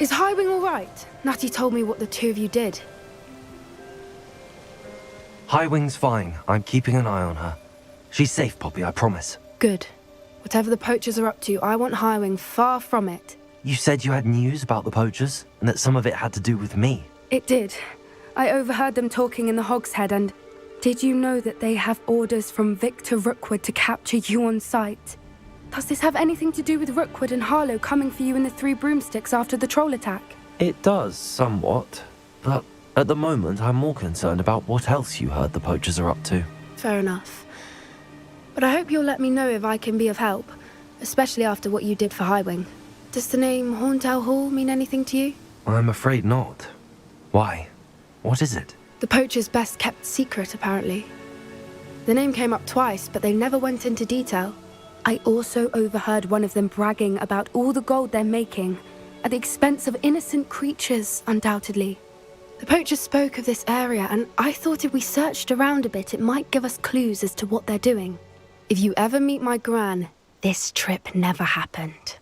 Is Highwing all right? Natty told me what the two of you did. Highwing's fine. I'm keeping an eye on her. She's safe, Poppy, I promise. Good. Whatever the poachers are up to, I want Highwing far from it. You said you had news about the poachers, and that some of it had to do with me. It did. I overheard them talking in the Hogshead, and did you know that they have orders from Victor Rookwood to capture you on sight? Does this have anything to do with Rookwood and Harlow coming for you in the Three Broomsticks after the troll attack? It does, somewhat. But at the moment, I'm more concerned about what else you heard the poachers are up to. Fair enough. But I hope you'll let me know if I can be of help, especially after what you did for Highwing. Does the name Horntail Hall mean anything to you? I'm afraid not. Why? What is it? The poachers' best kept secret, apparently. The name came up twice, but they never went into detail. I also overheard one of them bragging about all the gold they're making, at the expense of innocent creatures, undoubtedly. The poachers spoke of this area, and I thought if we searched around a bit, it might give us clues as to what they're doing. If you ever meet my gran, this trip never happened.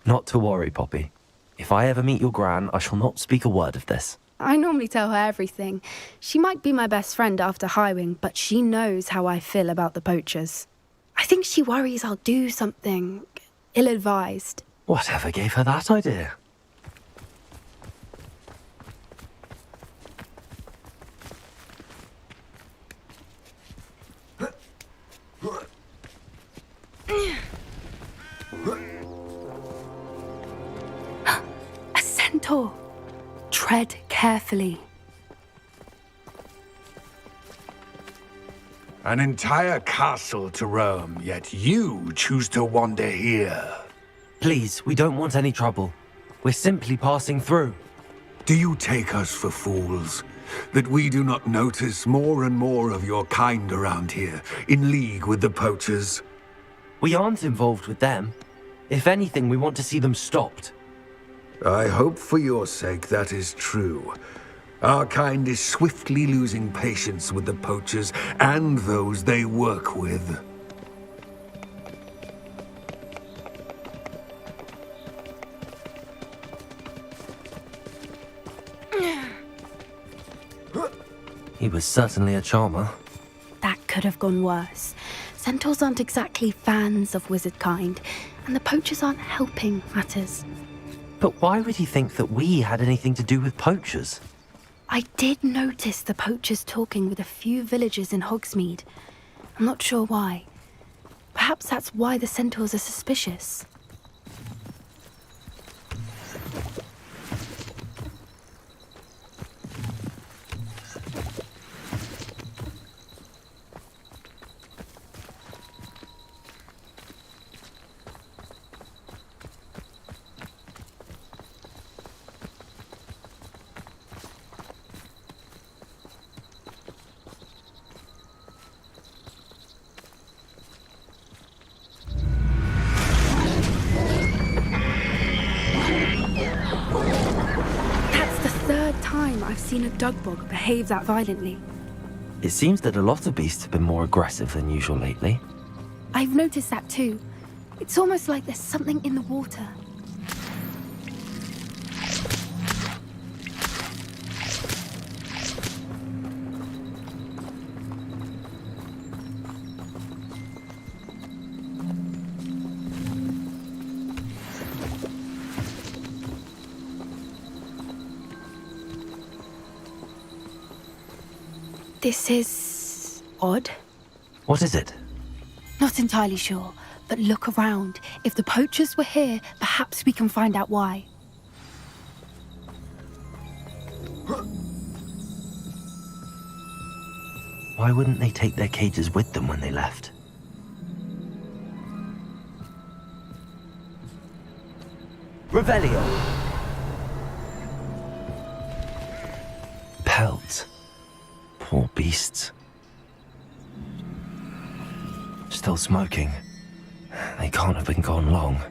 Not to worry, Poppy. If I ever meet your gran, I shall not speak a word of this. I normally tell her everything. She might be my best friend after Highwing, but she knows how I feel about the poachers. I think she worries I'll do something ill-advised. Whatever gave her that idea? A centaur. Tread carefully. An entire castle to roam, yet you choose to wander here. Please, we don't want any trouble. We're simply passing through. Do you take us for fools? That we do not notice more and more of your kind around here, in league with the poachers? We aren't involved with them. If anything, we want to see them stopped. I hope for your sake that is true. Our kind is swiftly losing patience with the poachers and those they work with. He was certainly a charmer. That could have gone worse. Centaurs aren't exactly fans of wizard kind, and the poachers aren't helping matters. But why would he think that we had anything to do with poachers? I did notice the poachers talking with a few villagers in Hogsmeade. I'm not sure why. Perhaps that's why the centaurs are suspicious. I've seen a dugbog behave that violently. It seems that a lot of beasts have been more aggressive than usual lately. I've noticed that too. It's almost like there's something in the water. This is odd. What is it? Not entirely sure, but look around. If the poachers were here, perhaps we can find out why. Why wouldn't they take their cages with them when they left? Revelio! Pelts. Poor beasts. Still smoking. They can't have been gone long.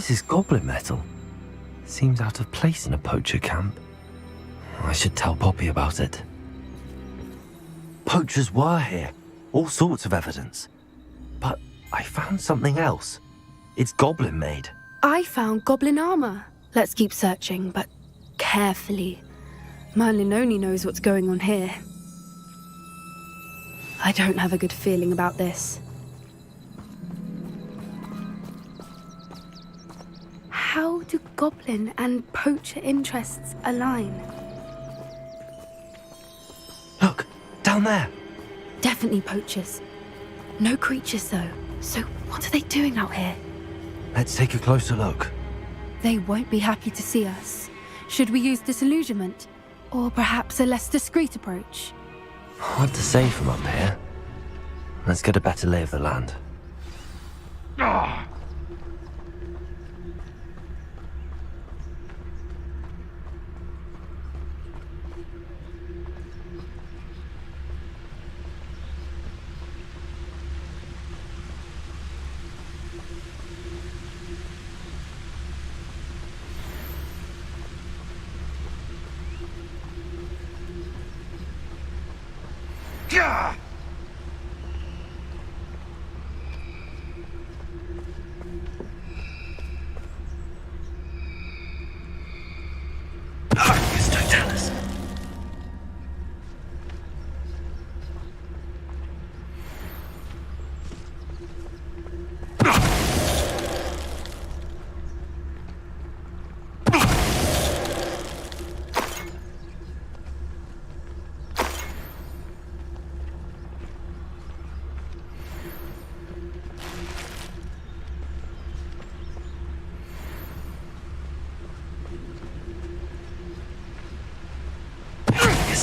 is this goblin metal? Seems out of place in a poacher camp. I should tell Poppy about it. Poachers were here. All sorts of evidence. But I found something else. It's goblin made. I found goblin armor. Let's keep searching, but carefully. Merlin only knows what's going on here. I don't have a good feeling about this. How do goblin and poacher interests align? Look, down there. Definitely poachers. No creatures, though. So what are they doing out here? Let's take a closer look. They won't be happy to see us. Should we use disillusionment? Or perhaps a less discreet approach? Hard to say from up here. Let's get a better lay of the land.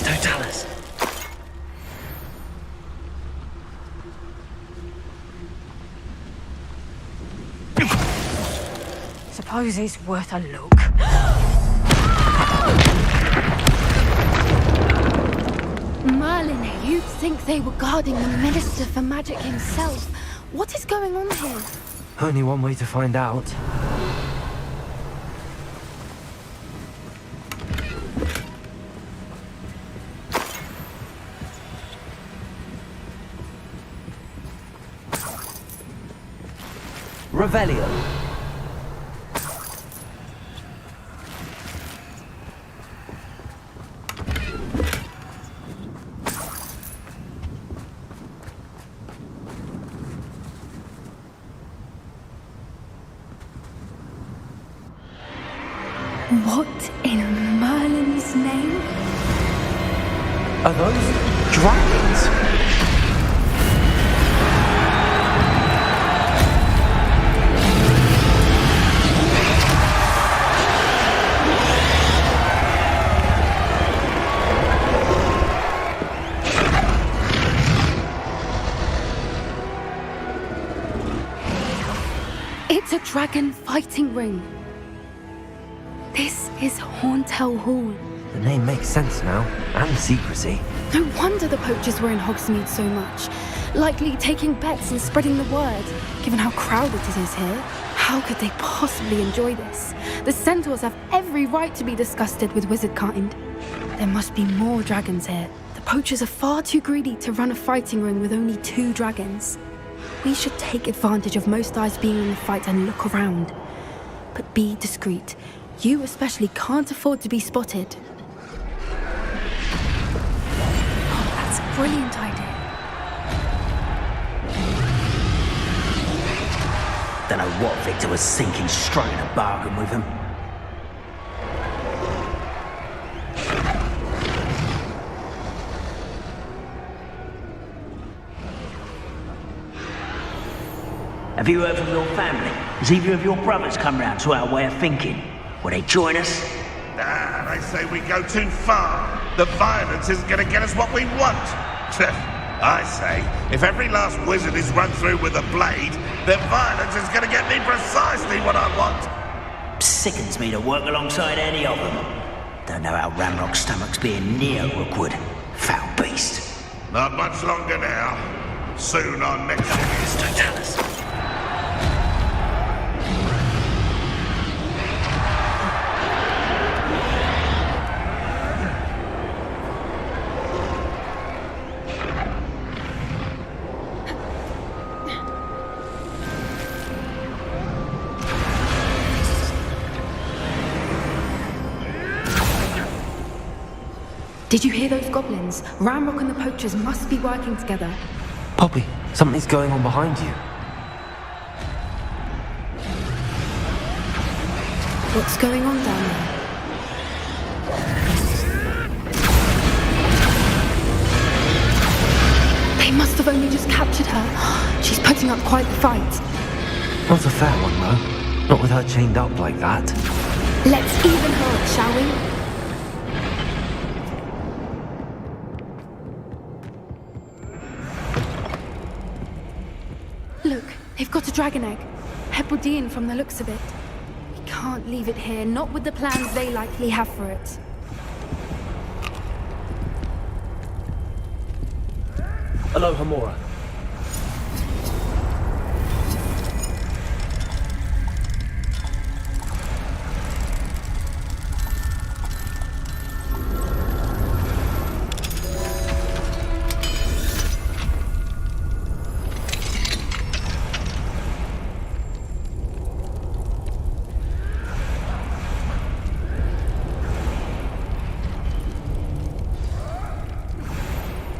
Totalis. Suppose it's worth a look. Merlin, you'd think they were guarding the Minister for Magic himself. What is going on here? Only one way to find out. Revelio. What in Merlin's name? Are those dragons? It's a dragon fighting ring. This is Hauntel Hall. The name makes sense now, and secrecy. No wonder the poachers were in Hogsmeade so much. Likely taking bets and spreading the word, given how crowded it is here. How could they possibly enjoy this? The centaurs have every right to be disgusted with wizard kind. There must be more dragons here. The poachers are far too greedy to run a fighting ring with only 2 dragons. We should take advantage of most eyes being in the fight and look around. But be discreet. You especially can't afford to be spotted. Oh, that's a brilliant idea. Don't know what Victor was thinking, striking a bargain with him. Have you heard from your family? Has either of your brothers come round to our way of thinking? Will they join us? Nah, they say we go too far. The violence isn't going to get us what we want. I say, if every last wizard is run through with a blade, then violence is going to get me precisely what I want. Sickens me to work alongside any of them. Don't know how Ramrock's stomach's being near Rookwood. Foul beast. Not much longer now. Soon our next... Totalis. Did you hear those goblins? Ramrock and the poachers must be working together. Poppy, something's going on behind you. What's going on down there? They must have only just captured her. She's putting up quite the fight. Not a fair one, though. Not with her chained up like that. Let's even her up, shall we? Look, they've got a dragon egg. Hebridean from the looks of it. We can't leave it here, not with the plans they likely have for it. Hello, Hamora.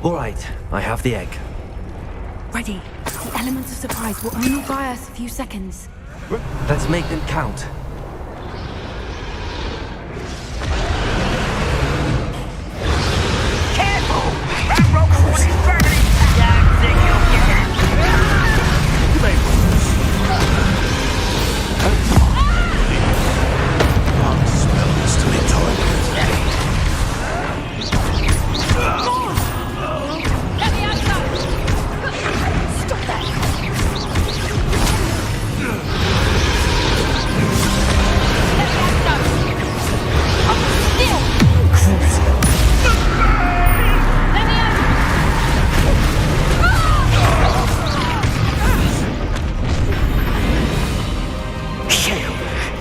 All right, I have the egg. Ready. The element of surprise will only buy us a few seconds. Let's make them count. Careful! Ramrock will want his dragon in. Don't think you'll get it. I'll smell this to the toilet. Let me out! Stop that!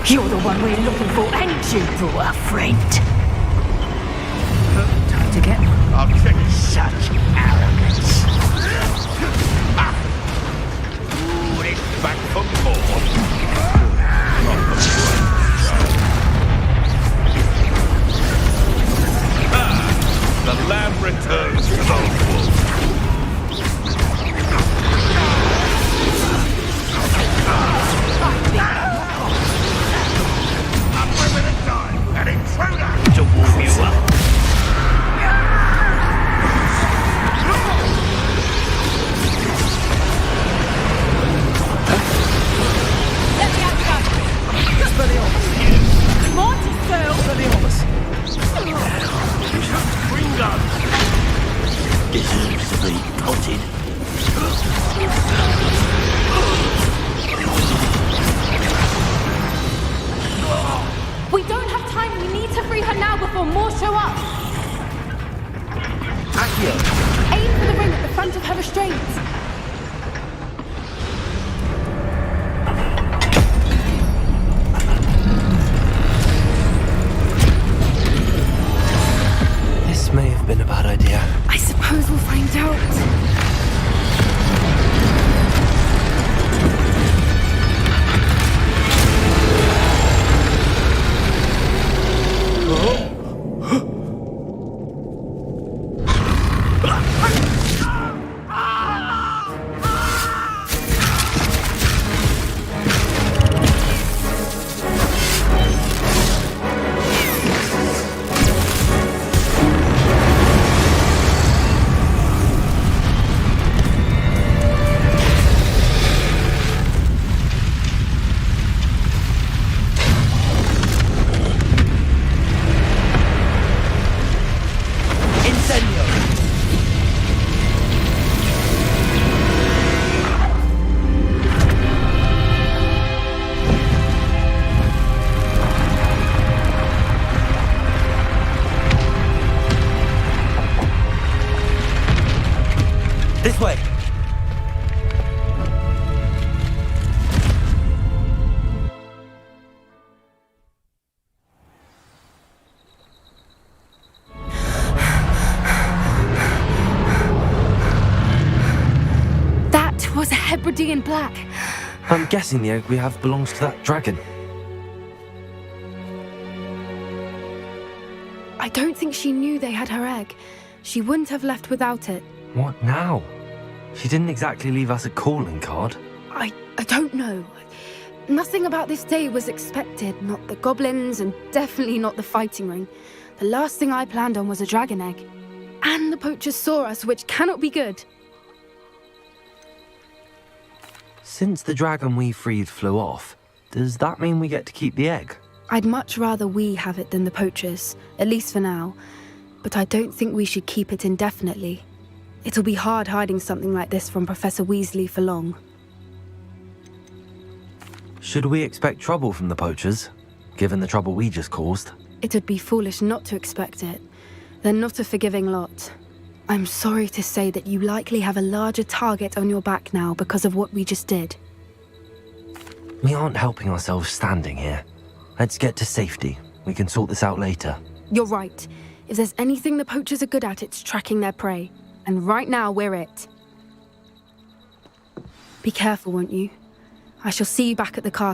You're the one we're looking for, ain't you, poor friend? Time to get I'll kick it. such arrogance. Ooh, it's back for more. The lamb returns to the wolf. A moment of time, an intruder to warm you up. Let me out! More to Bring gun. Deserves to be potted. We don't have time. We need to free her now before more show up. Accio! Aim for the ring at the front of her restraints. This may have been a bad idea. I suppose we'll find out. This way! That was a Hebridean black. I'm guessing the egg we have belongs to that dragon. I don't think she knew they had her egg. She wouldn't have left without it. What now? She didn't exactly leave us a calling card. I don't know. Nothing about this day was expected. Not the goblins, and definitely not the fighting ring. The last thing I planned on was a dragon egg. And the poachers saw us, which cannot be good. Since the dragon we freed flew off, does that mean we get to keep the egg? I'd much rather we have it than the poachers, at least for now. But I don't think we should keep it indefinitely. It'll be hard hiding something like this from Professor Weasley for long. Should we expect trouble from the poachers, given the trouble we just caused? It would be foolish not to expect it. They're not a forgiving lot. I'm sorry to say that you likely have a larger target on your back now because of what we just did. We aren't helping ourselves standing here. Let's get to safety. We can sort this out later. You're right. If there's anything the poachers are good at, it's tracking their prey. And right now, we're it. Be careful, won't you? I shall see you back at the castle.